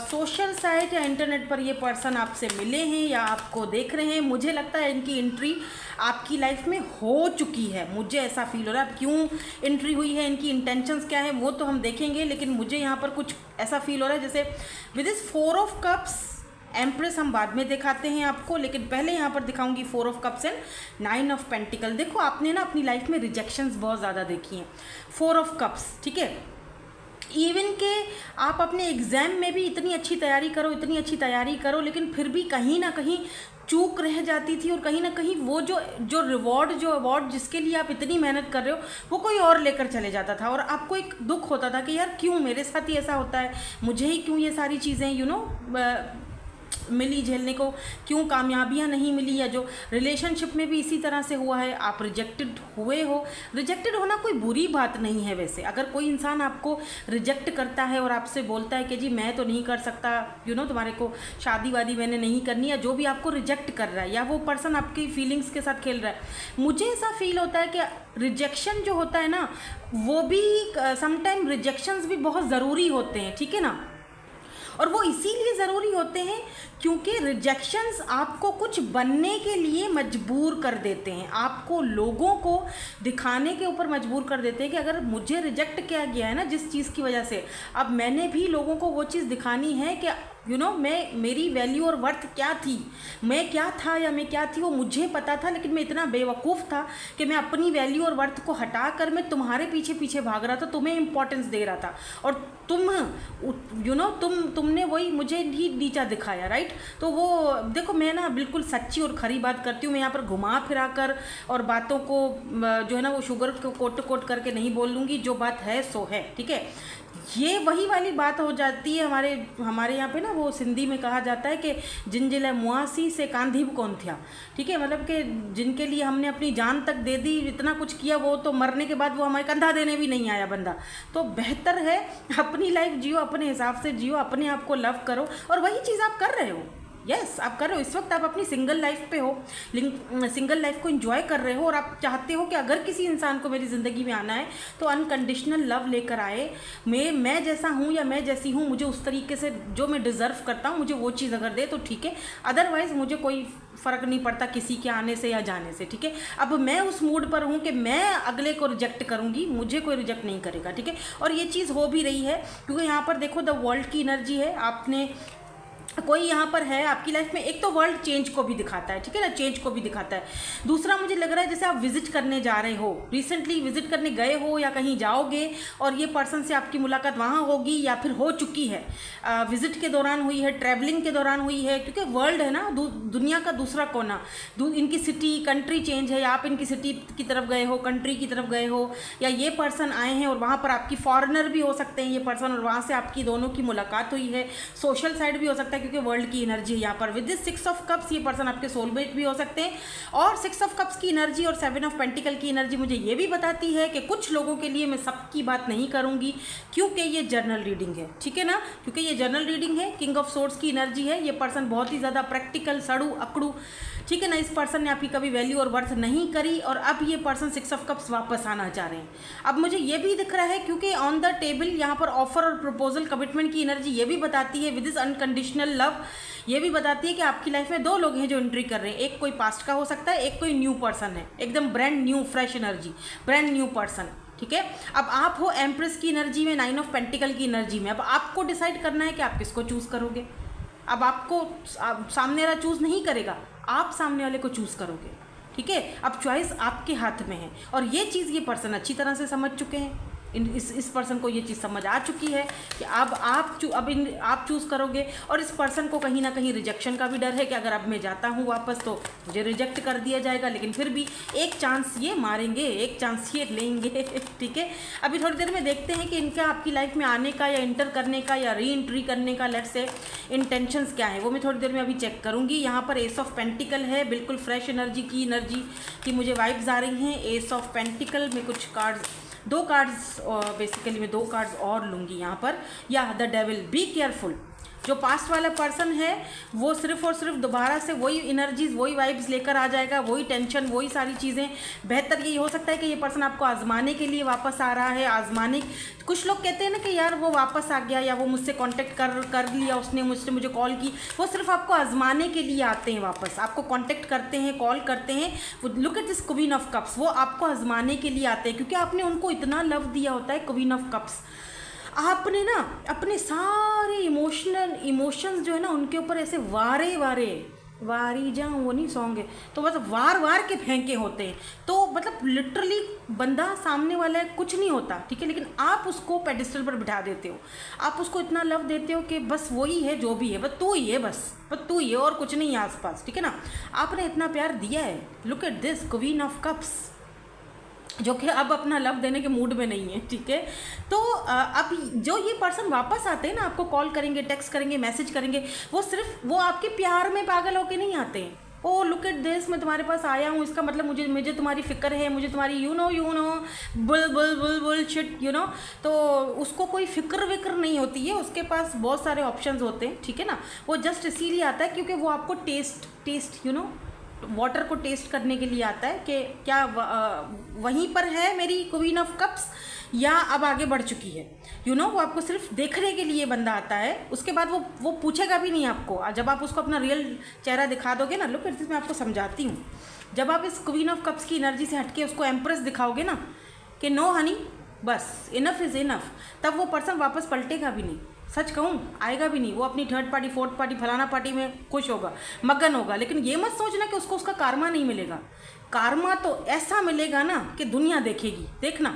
सोशल साइट या इंटरनेट पर ये पर्सन आपसे मिले हैं या आपको देख रहे हैं। मुझे लगता है इनकी एंट्री आपकी लाइफ में हो चुकी है, मुझे ऐसा फील हो रहा है। अब क्यों एंट्री हुई है, इनकी इंटेंशंस क्या है, वो तो हम देखेंगे, लेकिन मुझे यहाँ पर कुछ ऐसा फील हो रहा है जैसे विद इस 4 ऑफ कप्स, एम्प्रेस हम बाद में दिखाते हैं आपको, लेकिन पहले यहाँ पर दिखाऊंगी 4 of cups and 9 of pentacle. देखो आपने ना अपनी लाइफ में रिजेक्शंस बहुत ज़्यादा देखी हैं। 4 ऑफ कप्स, ठीक है, इवन के आप अपने एग्ज़ाम में भी इतनी अच्छी तैयारी करो, लेकिन फिर भी कहीं ना कहीं चूक रह जाती थी, और कहीं ना कहीं वो जो रिवॉर्ड, जो अवार्ड जिसके लिए आप इतनी मेहनत कर रहे हो, वो कोई और लेकर चले जाता था, और आपको एक दुख होता था कि यार क्यों मेरे साथ ही ऐसा होता है, मुझे ही क्यों ये सारी चीज़ें मिली झेलने को, क्यों कामयाबियाँ नहीं मिली, या जो रिलेशनशिप में भी इसी तरह से हुआ है, आप रिजेक्टेड हुए हो। रिजेक्टेड होना कोई बुरी बात नहीं है वैसे। अगर कोई इंसान आपको रिजेक्ट करता है और आपसे बोलता है कि जी मैं तो नहीं कर सकता, तुम्हारे को शादी वादी मैंने नहीं करनी, या जो भी आपको रिजेक्ट कर रहा है, या वो पर्सन आपकी फीलिंग्स के साथ खेल रहा है, मुझे ऐसा फील होता है कि रिजेक्शन जो होता है ना, वो भी समटाइम रिजेक्शंस भी बहुत ज़रूरी होते हैं, ठीक है ना। और वो इसीलिए ज़रूरी होते हैं क्योंकि रिजेक्शंस आपको कुछ बनने के लिए मजबूर कर देते हैं, आपको लोगों को दिखाने के ऊपर मजबूर कर देते हैं कि अगर मुझे रिजेक्ट किया गया है ना जिस चीज़ की वजह से, अब मैंने भी लोगों को वो चीज़ दिखानी है कि मैं मेरी वैल्यू और वर्थ क्या थी, मैं क्या था या मैं क्या थी वो मुझे पता था, लेकिन मैं इतना बेवकूफ़ था कि मैं अपनी वैल्यू और वर्थ को हटा कर मैं तुम्हारे पीछे पीछे भाग रहा था, तुम्हें इंपॉर्टेंस दे रहा था, और तुमने वही मुझे ही नीचा दिखाया, राइट। तो वो देखो, मैं ना बिल्कुल सच्ची और खरी बात करती हूँ। मैं यहाँ पर घुमा फिरा कर और बातों को जो है ना वो शुगर को कोट करके नहीं बोल लूँगी, जो बात है सो है, ठीक है। ये वही वाली बात हो जाती है हमारे यहाँ पे ना, वो सिंधी में कहा जाता है कि जिन जिले मुआसी से कांधी कौन थिया, ठीक है। मतलब कि जिनके लिए हमने अपनी जान तक दे दी, इतना कुछ किया, वो तो मरने के बाद वो हमारे कंधा देने भी नहीं आया बंदा। तो बेहतर है अपनी लाइफ जियो, अपने हिसाब से जियो, अपने आप को लव करो, और वही चीज़ आप कर रहे हो। यस आप कर रहे हो, इस वक्त आप अपनी सिंगल लाइफ पे हो, सिंगल लाइफ को एंजॉय कर रहे हो, और आप चाहते हो कि अगर किसी इंसान को मेरी ज़िंदगी में आना है तो अनकंडीशनल लव लेकर आए। मैं जैसा हूँ या मैं जैसी हूँ, मुझे उस तरीके से जो मैं डिज़र्व करता हूँ, मुझे वो चीज़ अगर दे तो ठीक है, अदरवाइज़ मुझे कोई फ़र्क नहीं पड़ता किसी के आने से या जाने से, ठीक है। अब मैं उस मूड पर हूँ कि मैं अगले को रिजेक्ट करूँगी, मुझे कोई रिजेक्ट नहीं करेगा, ठीक है। और ये चीज़ हो भी रही है, क्योंकि यहाँ पर देखो द वर्ल्ड की एनर्जी है। आपने कोई यहाँ पर है आपकी लाइफ में, एक तो वर्ल्ड चेंज को भी दिखाता है, ठीक है ना, चेंज को भी दिखाता है। दूसरा मुझे लग रहा है जैसे आप विजिट करने जा रहे हो, रिसेंटली विजिट करने गए हो या कहीं जाओगे, और ये पर्सन से आपकी मुलाकात वहाँ होगी या फिर हो चुकी है, विजिट के दौरान हुई है, ट्रैवलिंग के दौरान हुई है, क्योंकि वर्ल्ड है ना, दुनिया का दूसरा कोना, इनकी सिटी कंट्री चेंज है, या आप इनकी सिटी की तरफ गए हो, कंट्री की तरफ गए हो, या ये पर्सन आए हैं और वहाँ पर आपकी फॉरेनर भी हो सकते हैं ये पर्सन, और वहाँ से आपकी दोनों की मुलाकात हुई है। सोशल साइड भी हो सकता है, क्योंकि वर्ल्ड की एनर्जी है यहाँ पर। विद दिस 6 ऑफ कप्स ये पर्सन आपके सोलमेट भी हो सकते हैं, और 6 ऑफ कप्स की एनर्जी और 7 ऑफ पेंटिकल की एनर्जी मुझे ये भी बताती है कि कुछ लोगों के लिए मैं सबकी बात नहीं करूँगी, क्योंकि ये जर्नल रीडिंग है, ठीक है ना, क्योंकि ये जर्नल रीडिंग है। किंग ऑफ सोर्ड्स की एनर्जी है, ये पर्सन बहुत ही ज़्यादा प्रैक्टिकल, सड़ू अकड़ू, ठीक है ना। इस पर्सन ने आपकी कभी वैल्यू और वर्थ नहीं करी, और अब ये पर्सन 6 ऑफ कप्स वापस आना चाह रहे हैं। अब मुझे ये भी दिख रहा है, क्योंकि ऑन द टेबल यहाँ पर ऑफर और प्रपोजल, कमिटमेंट की एनर्जी ये भी बताती है, विद इज अनकंडीशनल लव ये भी बताती है कि आपकी लाइफ में 2 लोग हैं जो एंट्री कर रहे हैं। एक कोई पास्ट का हो सकता है, एक कोई न्यू पर्सन है, एकदम brand new fresh energy, brand new person, ठीक है। अब आप हो एम्प्रेस की एनर्जी में, 9 ऑफ पेंटिकल की एनर्जी में। अब आपको डिसाइड करना है कि आप किसको चूज़ करोगे। अब आपको सामने वाला चूज़ नहीं करेगा, आप सामने वाले को चूज़ करोगे, ठीक है। अब चॉइस आपके हाथ में है, और ये चीज़ ये पर्सन अच्छी तरह से समझ चुके हैं। इस पर्सन को ये चीज़ समझ आ चुकी है कि अब आप चूज़ करोगे, और इस पर्सन को कहीं ना कहीं रिजेक्शन का भी डर है कि अगर अब मैं जाता हूँ वापस तो मुझे रिजेक्ट कर दिया जाएगा, लेकिन फिर भी एक चांस ये मारेंगे, एक चांस ये लेंगे, ठीक है। अभी थोड़ी देर में देखते हैं कि इनका आपकी लाइफ में आने का या इंटर करने का या री एंट्री करने का लेट्स से इंटेंशंस क्या है, वो मैं थोड़ी देर में अभी चेक करूँगी। यहाँ पर एस ऑफ पेंटिकल है, बिल्कुल फ्रेश एनर्जी की मुझे वाइब्स आ रही हैं। एस ऑफ पेंटिकल में कुछ कार्ड्स, 2 कार्ड्स बेसिकली मैं 2 कार्ड्स और लूँगी यहाँ पर। या द डेविल, बी केयरफुल। जो पास्ट वाला पर्सन है वो सिर्फ और सिर्फ दोबारा से वही एनर्जीज, वही वाइब्स लेकर आ जाएगा, वही टेंशन, वही सारी चीज़ें। बेहतर ये हो सकता है कि ये पर्सन आपको आजमाने के लिए वापस आ रहा है। आजमाने, कुछ लोग कहते हैं ना कि यार वो वापस आ गया, या वो मुझसे कांटेक्ट कर लिया, उसने मुझे कॉल की। वो सिर्फ आपको आजमाने के लिए आते हैं वापस, आपको कांटेक्ट करते हैं, कॉल करते हैं। Look at this queen of cups, वो आपको आजमाने के लिए आते हैं, क्योंकि आपने उनको इतना लव दिया होता है। क्वीन ऑफ कप्स, आपने ना अपने सारे इमोशंस जो है ना उनके ऊपर ऐसे वारी जाऊँ, वो नहीं सॉन्ग है, तो बस वार के फेंके होते हैं। तो मतलब लिटरली बंदा सामने वाला है, कुछ नहीं होता, ठीक है, लेकिन आप उसको पेडिस्टल पर बिठा देते हो। आप उसको इतना लव देते हो कि बस वही है जो भी है, बस तू ही है, बस तू ही है और कुछ नहीं है आसपास, ठीक है ना। आपने इतना प्यार दिया है। Look at this queen of cups, जो कि अब अपना लव देने के मूड में नहीं है, ठीक है। तो अब जो ये पर्सन वापस आते हैं ना, आपको कॉल करेंगे, टेक्स्ट करेंगे, मैसेज करेंगे, वो सिर्फ वो आपके प्यार में पागल होके नहीं आते हैं। ओ लुक एट दिस, मैं तुम्हारे पास आया हूँ, इसका मतलब मुझे तुम्हारी फिक्र है, मुझे तुम्हारी you know bull bull bull bull shit तो उसको कोई फिक्र विक्र नहीं होती है, उसके पास बहुत सारे ऑप्शंस होते हैं, ठीक है ना। वो जस्ट इसीलिए आता है क्योंकि वो आपको टेस्ट वाटर को टेस्ट करने के लिए आता है कि क्या वहीं पर है मेरी क्वीन ऑफ कप्स या अब आगे बढ़ चुकी है। वो आपको सिर्फ देखने के लिए बंदा आता है, उसके बाद वो पूछेगा भी नहीं आपको। जब आप उसको अपना रियल चेहरा दिखा दोगे ना, लुक मैं आपको समझाती हूँ, जब आप इस क्वीन ऑफ कप्स की एनर्जी से हटके उसको एम्प्रेस दिखाओगे ना कि नो हनी बस इनफ इज़ इनफ, तब वो पर्सन वापस पलटेगा भी नहीं। सच कहूँ आएगा भी नहीं, वो अपनी थर्ड पार्टी फोर्थ पार्टी फलाना पार्टी में खुश होगा, मगन होगा। लेकिन ये मत सोचना कि उसको उसका कारमा नहीं मिलेगा। कारमा तो ऐसा मिलेगा ना कि दुनिया देखेगी। देखना,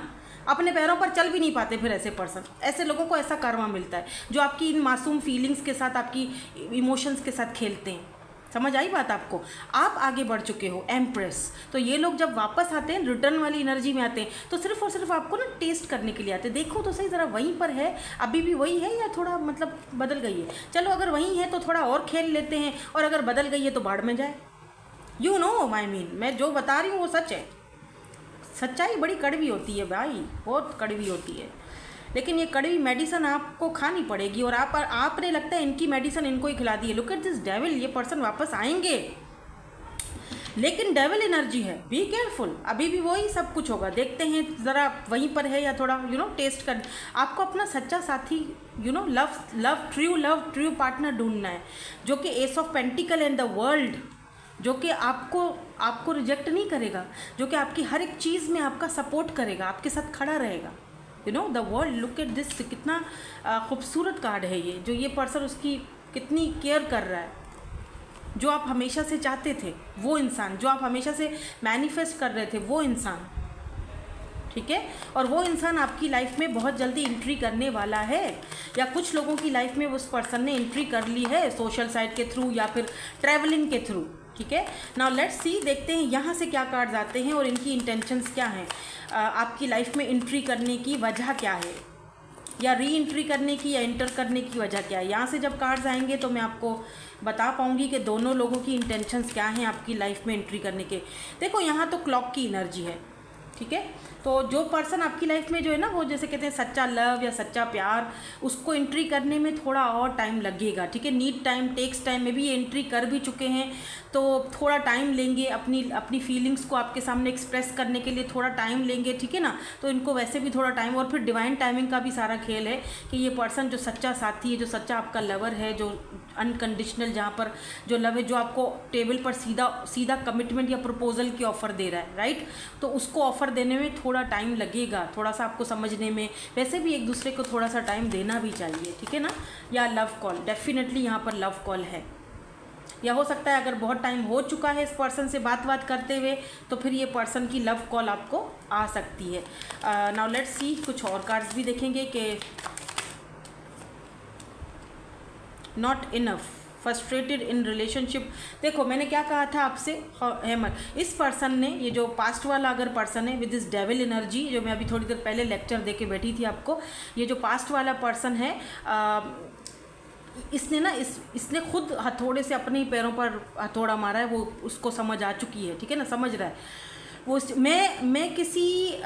अपने पैरों पर चल भी नहीं पाते फिर ऐसे पर्सन, ऐसे लोगों को ऐसा कारमा मिलता है जो आपकी इन मासूम फीलिंग्स के साथ, आपकी इमोशंस के साथ खेलते हैं। समझ आई बात आपको? आप आगे बढ़ चुके हो, एम्प्रेस। तो ये लोग जब वापस आते हैं, रिटर्न वाली एनर्जी में आते हैं, तो सिर्फ और सिर्फ आपको ना टेस्ट करने के लिए आते हैं। देखो तो सही ज़रा वहीं पर है, अभी भी वही है या थोड़ा मतलब बदल गई है। चलो अगर वहीं है तो थोड़ा और खेल लेते हैं, और अगर बदल गई है तो बाढ़ में जाए। आई मीन मैं जो बता रही हूँ वो सच है। सच्चाई बड़ी कड़वी होती है भाई, बहुत कड़वी होती है। लेकिन ये कड़वी मेडिसिन आपको खानी पड़ेगी, और आपने लगता है इनकी मेडिसिन इनको ही खिला दी है। लुक एट दिस डेविल, ये पर्सन वापस आएंगे, लेकिन डेविल एनर्जी है, बी केयरफुल। अभी भी वही सब कुछ होगा, देखते हैं ज़रा वहीं पर है या थोड़ा टेस्ट कर। आपको अपना सच्चा साथी ट्रू पार्टनर ढूंढना है, जो कि S of pentacle in the world, जो कि आपको रिजेक्ट नहीं करेगा, जो कि आपकी हर एक चीज़ में आपका सपोर्ट करेगा, आपके साथ खड़ा रहेगा। The world, look at this, कितना खूबसूरत कार्ड है ये, जो ये पर्सन उसकी कितनी केयर कर रहा है। जो आप हमेशा से चाहते थे वो इंसान, जो आप हमेशा से मैनिफेस्ट कर रहे थे वो इंसान, ठीक है। और वो इंसान आपकी लाइफ में बहुत जल्दी एंट्री करने वाला है, या कुछ लोगों की लाइफ में उस पर्सन ने एंट्री कर ली है, सोशल साइट के थ्रू या फिर ट्रैवलिंग के थ्रू, ठीक है। नाउ लेट्स सी, देखते हैं यहाँ से क्या कार्ड्स आते हैं और इनकी इंटेंशंस क्या हैं। आपकी लाइफ में एंट्री करने की वजह क्या है, या री एंट्री करने की या इंटर करने की वजह क्या है। यहाँ से जब कार्ड्स आएंगे तो मैं आपको बता पाऊँगी कि दोनों लोगों की इंटेंशंस क्या हैं आपकी लाइफ में एंट्री करने के। देखो यहाँ तो क्लॉक की एनर्जी है, ठीक है। तो जो पर्सन आपकी लाइफ में जो है ना, वो जैसे कहते हैं सच्चा लव या सच्चा प्यार, उसको एंट्री करने में थोड़ा और टाइम लगेगा, ठीक है। Need time, takes time. में भी ये एंट्री कर भी चुके हैं तो थोड़ा टाइम लेंगे, अपनी फीलिंग्स को आपके सामने एक्सप्रेस करने के लिए थोड़ा टाइम लेंगे, ठीक है ना। तो इनको वैसे भी थोड़ा टाइम, और फिर डिवाइन टाइमिंग का भी सारा खेल है कि ये पर्सन जो सच्चा साथी है, जो सच्चा आपका लवर है, जो अनकंडीशनल, जहाँ पर जो लव है, जो आपको टेबल पर सीधा कमिटमेंट या प्रपोजल की ऑफ़र दे रहा है, राइट। तो उसको ऑफ़र देने में थोड़ा टाइम लगेगा, थोड़ा सा आपको समझने में। वैसे भी एक दूसरे को थोड़ा सा टाइम देना भी चाहिए, ठीक है ना। या लव कॉल, डेफिनेटली यहाँ पर लव कॉल है। या हो सकता है अगर बहुत टाइम हो चुका है इस पर्सन से बात करते हुए, तो फिर ये पर्सन की लव कॉल आपको आ सकती है। नाउ लेट्स सी, कुछ और कार्ड्स भी देखेंगे कि not enough, frustrated in relationship. देखो मैंने क्या कहा था आपसे, हेमंत, इस पर्सन ने, ये जो पास्ट वाला अगर पर्सन है विद दिस डेविल एनर्जी, जो मैं अभी थोड़ी देर पहले लेक्चर दे के बैठी थी आपको, ये जो पास्ट वाला पर्सन है, इसने ना इसने खुद हथौड़े से अपने ही पैरों पर हथौड़ा मारा है। वो उसको समझ आ चुकी है, ठीक है ना, समझ रहा है वो। मैं किसी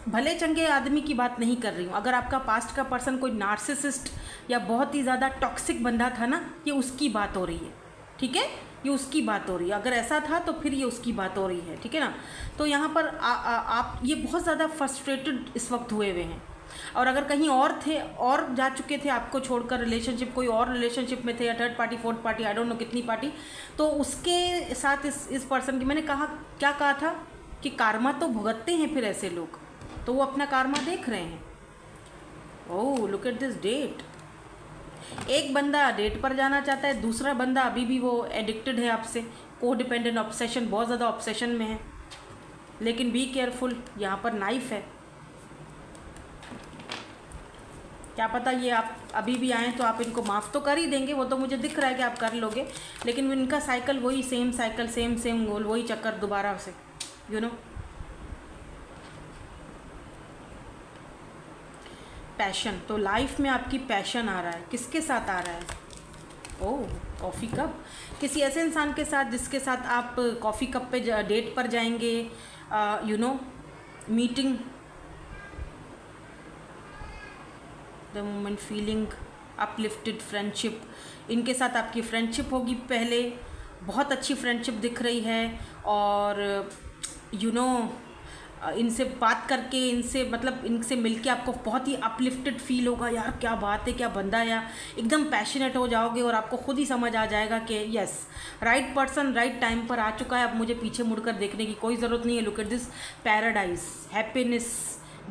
भले चंगे आदमी की बात नहीं कर रही हूँ। अगर आपका पास्ट का पर्सन कोई नार्सिसिस्ट या बहुत ही ज़्यादा टॉक्सिक बंदा था ना, ये उसकी बात हो रही है, ठीक है। ये उसकी बात हो रही है। अगर ऐसा था तो फिर ये उसकी बात हो रही है, ठीक है ना। तो यहाँ पर आप ये बहुत ज़्यादा फ्रस्ट्रेटेड इस वक्त हुए हुए हैं, और अगर कहीं और थे, और जा चुके थे आपको छोड़कर रिलेशनशिप, कोई और रिलेशनशिप में थे, या third party fourth party, I don't know कितनी पार्टी, तो उसके साथ इस पर्सन की, मैंने क्या कहा था कि कार्मा तो भुगतते हैं फिर ऐसे लोग, तो वो अपना कार्मा देख रहे हैं। Oh look at this date. एक बंदा डेट पर जाना चाहता है, दूसरा बंदा अभी भी वो एडिक्टेड है आपसे, को डिपेंडेंट ऑब्सेशन, बहुत ज़्यादा ऑब्सेशन में है। लेकिन बी केयरफुल, यहाँ पर नाइफ है। क्या पता ये आप अभी भी आएँ तो आप इनको माफ़ तो कर ही देंगे, वो तो मुझे दिख रहा है कि आप कर लोगे, लेकिन इनका साइकिल वही, सेम साइकिल, सेम गोल, वही चक्कर दोबारा से, पैशन, तो लाइफ में आपकी पैशन आ रहा है, किसके साथ आ रहा है? ओह, कॉफ़ी कप, किसी ऐसे इंसान के साथ जिसके साथ आप कॉफ़ी कप पे डेट पर जाएंगे, you know, meeting, the moment feeling uplifted friendship, इनके साथ आपकी फ्रेंडशिप होगी। पहले बहुत अच्छी फ्रेंडशिप दिख रही है और यू नो इनसे बात करके, इनसे मतलब इनसे मिलके आपको बहुत ही अपलिफ्टेड फील होगा, यार क्या बात है, क्या बंदा है यार, एकदम पैशनेट हो जाओगे और आपको खुद ही समझ आ जाएगा कि yes, right person right time पर आ चुका है, अब मुझे पीछे मुड़कर देखने की कोई ज़रूरत नहीं है। Look at this paradise, happiness,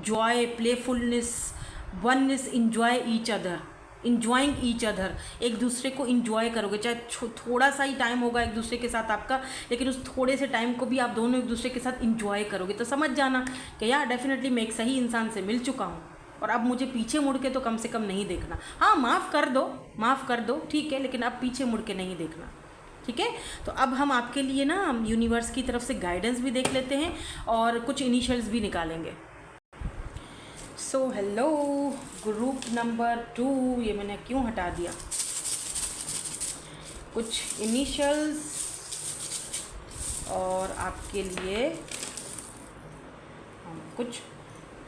Joy, playfulness, oneness, enjoy each other, enjoying each other, एक दूसरे को इंजॉय करोगे, चाहे थोड़ा सा ही टाइम होगा एक दूसरे के साथ आपका, लेकिन उस थोड़े से टाइम को भी आप दोनों एक दूसरे के साथ इंजॉय करोगे। तो समझ जाना कि यार डेफिनेटली मैं एक सही इंसान से मिल चुका हूँ और अब मुझे पीछे मुड़ के तो कम से कम नहीं देखना। हाँ, माफ़ कर दो, ठीक है, लेकिन अब पीछे मुड़ के नहीं देखना, ठीक है। तो अब हम आपके लिए ना यूनिवर्स की तरफ से गाइडेंस भी देख लेते हैं और कुछ इनिशियल्स भी निकालेंगे। सो हेलो ग्रुप नंबर 2, ये मैंने क्यों हटा दिया, कुछ इनिशियल्स और आपके लिए हम कुछ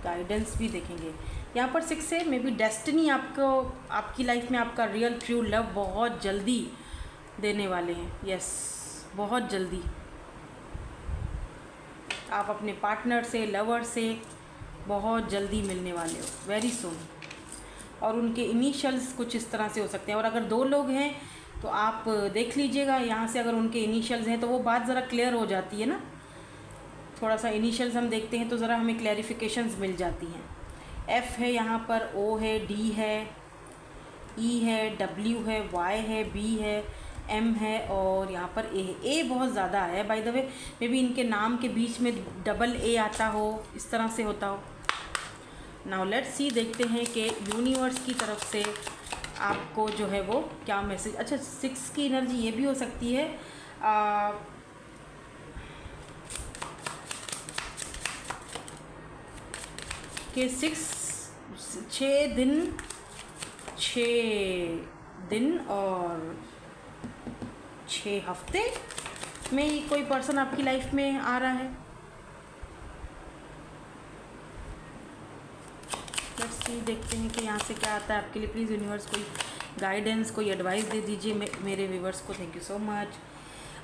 गाइडेंस भी देखेंगे। यहाँ पर 6 है, मे बी डेस्टिनी आपको, आपकी लाइफ में आपका रियल ट्रू लव बहुत जल्दी देने वाले हैं। यस, बहुत जल्दी आप अपने पार्टनर से, लवर से बहुत जल्दी मिलने वाले हो, वेरी सून। और उनके इनिशियल्स कुछ इस तरह से हो सकते हैं। और अगर 2 लोग हैं तो आप देख लीजिएगा यहाँ से, अगर उनके इनिशियल्स हैं तो वो बात ज़रा क्लियर हो जाती है ना, थोड़ा सा इनिशियल्स हम देखते हैं तो ज़रा हमें क्लैरिफिकेशंस मिल जाती हैं। F है यहाँ पर, O है, D है, E है, W है, Y है, B है, M है और यहाँ पर A है। A बहुत ज़्यादा है by the way, may be इनके नाम के बीच में डबल A आता हो, इस तरह से होता हो। नाउ लेट्स सी, देखते हैं कि यूनिवर्स की तरफ से आपको जो है वो क्या मैसेज। अच्छा, 6 की एनर्जी ये भी हो सकती है कि 6 दिन और 6 हफ्ते में ही कोई पर्सन आपकी लाइफ में आ रहा है। लेट्स सी, देखते हैं कि यहाँ से क्या आता है आपके लिए। प्लीज़ यूनिवर्स कोई गाइडेंस, कोई एडवाइस दे दीजिए मेरे व्यूवर्स को। Thank you so much.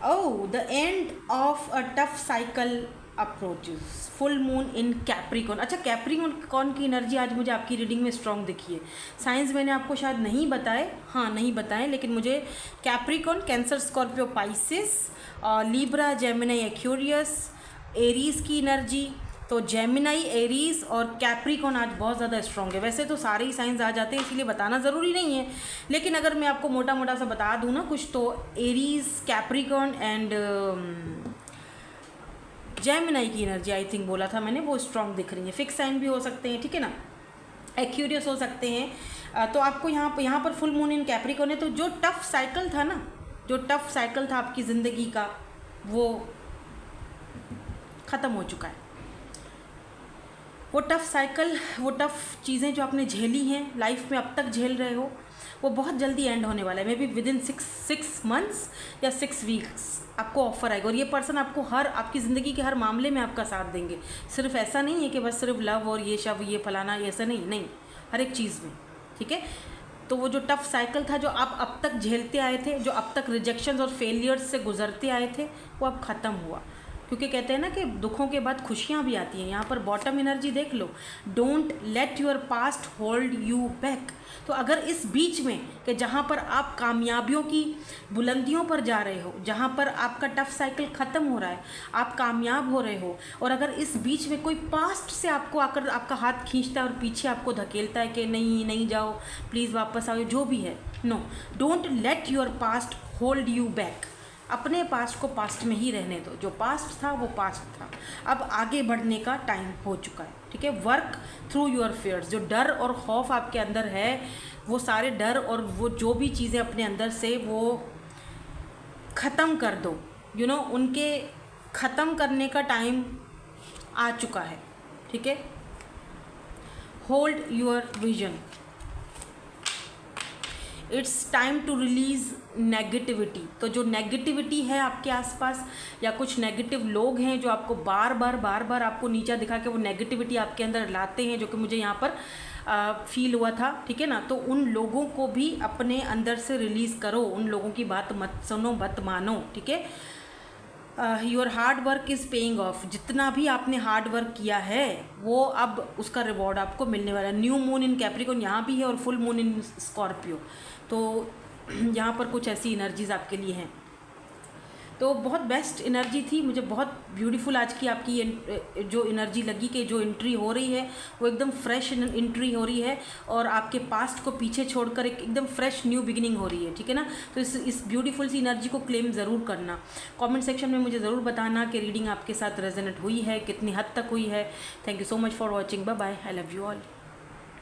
Oh, the end of a tough cycle approaches, full moon in Capricorn. अच्छा, कैप्रिकॉन की एनर्जी आज मुझे आपकी रीडिंग में स्ट्रॉन्ग दिखी है। साइंस मैंने आपको शायद नहीं बताए, हाँ नहीं बताए, लेकिन मुझे Capricorn, cancer, Scorpio, Pisces, Libra, Gemini, Aquarius, Aries की एनर्जी। तो जेमिनी, एरीज और कैप्रिकॉन आज बहुत ज़्यादा स्ट्रॉन्ग है। वैसे तो सारे ही साइंस आ जाते हैं, इसीलिए बताना ज़रूरी नहीं है, लेकिन अगर मैं आपको मोटा मोटा सा बता दूँ ना कुछ, तो एरीज, कैप्रिकॉन एंड जेमिनी की एनर्जी आई थिंक बोला था मैंने, वो स्ट्रॉन्ग दिख रही है। फिक्स साइन भी हो सकते हैं, ठीक है ना, एक्यूरियस हो सकते हैं। तो आपको यहाँ पर फुल मून इन कैप्रिकॉन है, तो जो टफ साइकिल था ना, जो टफ साइकिल था आपकी ज़िंदगी का, वो ख़त्म हो चुका है। वो टफ़ साइकिल, वो टफ़ चीज़ें जो आपने झेली हैं लाइफ में, अब तक झेल रहे हो, वो बहुत जल्दी एंड होने वाला है। May be with in 6 months या 6 वीक्स आपको ऑफर आएगा और ये पर्सन आपको आपकी ज़िंदगी के हर मामले में आपका साथ देंगे। सिर्फ ऐसा नहीं है कि बस सिर्फ लव और ये शव, ये फलाना, ऐसा नहीं, हर एक चीज़ में, ठीक है। तो वो जो टफ़ साइकिल था, जो आप अब तक झेलते आए थे, जो अब तक रिजेक्शंस और फेलियर्स से गुजरते आए थे, वो अब ख़त्म हुआ। क्योंकि कहते हैं ना कि दुखों के बाद खुशियाँ भी आती हैं। यहाँ पर बॉटम एनर्जी देख लो, don't let your past hold you back. तो अगर इस बीच में कि जहाँ पर आप कामयाबियों की बुलंदियों पर जा रहे हो, जहाँ पर आपका टफ साइकिल ख़त्म हो रहा है, आप कामयाब हो रहे हो, और अगर इस बीच में कोई पास्ट से आपको आकर आपका हाथ खींचता है और पीछे आपको धकेलता है कि नहीं जाओ, प्लीज़ वापस आओ, जो भी है, no, don't let your past hold you back. अपने पास्ट को पास्ट में ही रहने दो, जो पास्ट था वो पास्ट था, अब आगे बढ़ने का टाइम हो चुका है, ठीक है। वर्क थ्रू योर फियर्स, जो डर और खौफ आपके अंदर है, वो सारे डर और वो जो भी चीज़ें अपने अंदर से वो ख़त्म कर दो, उनके ख़त्म करने का टाइम आ चुका है, ठीक है। Hold your vision. It's time to release negativity. तो जो नेगेटिविटी है आपके आसपास या कुछ नेगेटिव लोग हैं जो आपको बार बार आपको नीचा दिखा के वो नेगेटिविटी आपके अंदर लाते हैं, जो कि मुझे यहाँ पर फील हुआ था, ठीक है ना। तो उन लोगों को भी अपने अंदर से रिलीज़ करो, उन लोगों की बात मत सुनो, मत मानो, ठीक है। Your hard work is paying off. जितना भी आपने हार्ड वर्क किया है वो अब उसका रिवॉर्ड आपको मिलने वाला है। न्यू मून इन कैप्रिकॉर्न यहाँ भी है और फुल मून इन स्कॉर्पियो, तो यहाँ पर कुछ ऐसी एनर्जीज आपके लिए हैं। तो बहुत बेस्ट एनर्जी थी, मुझे बहुत ब्यूटीफुल आज की आपकी जो एनर्जी लगी कि जो एंट्री हो रही है वो एकदम फ्रेश एंट्री हो रही है और आपके पास्ट को पीछे छोड़कर एक एकदम फ्रेश न्यू बिगिनिंग हो रही है, ठीक है ना। तो इस ब्यूटीफुल सी एनर्जी को क्लेम ज़रूर करना। कमेंट सेक्शन में मुझे ज़रूर बताना कि रीडिंग आपके साथ रेजोनेट हुई है, कितनी हद तक हुई है। Thank you so much for watching. Bye bye. I love you all.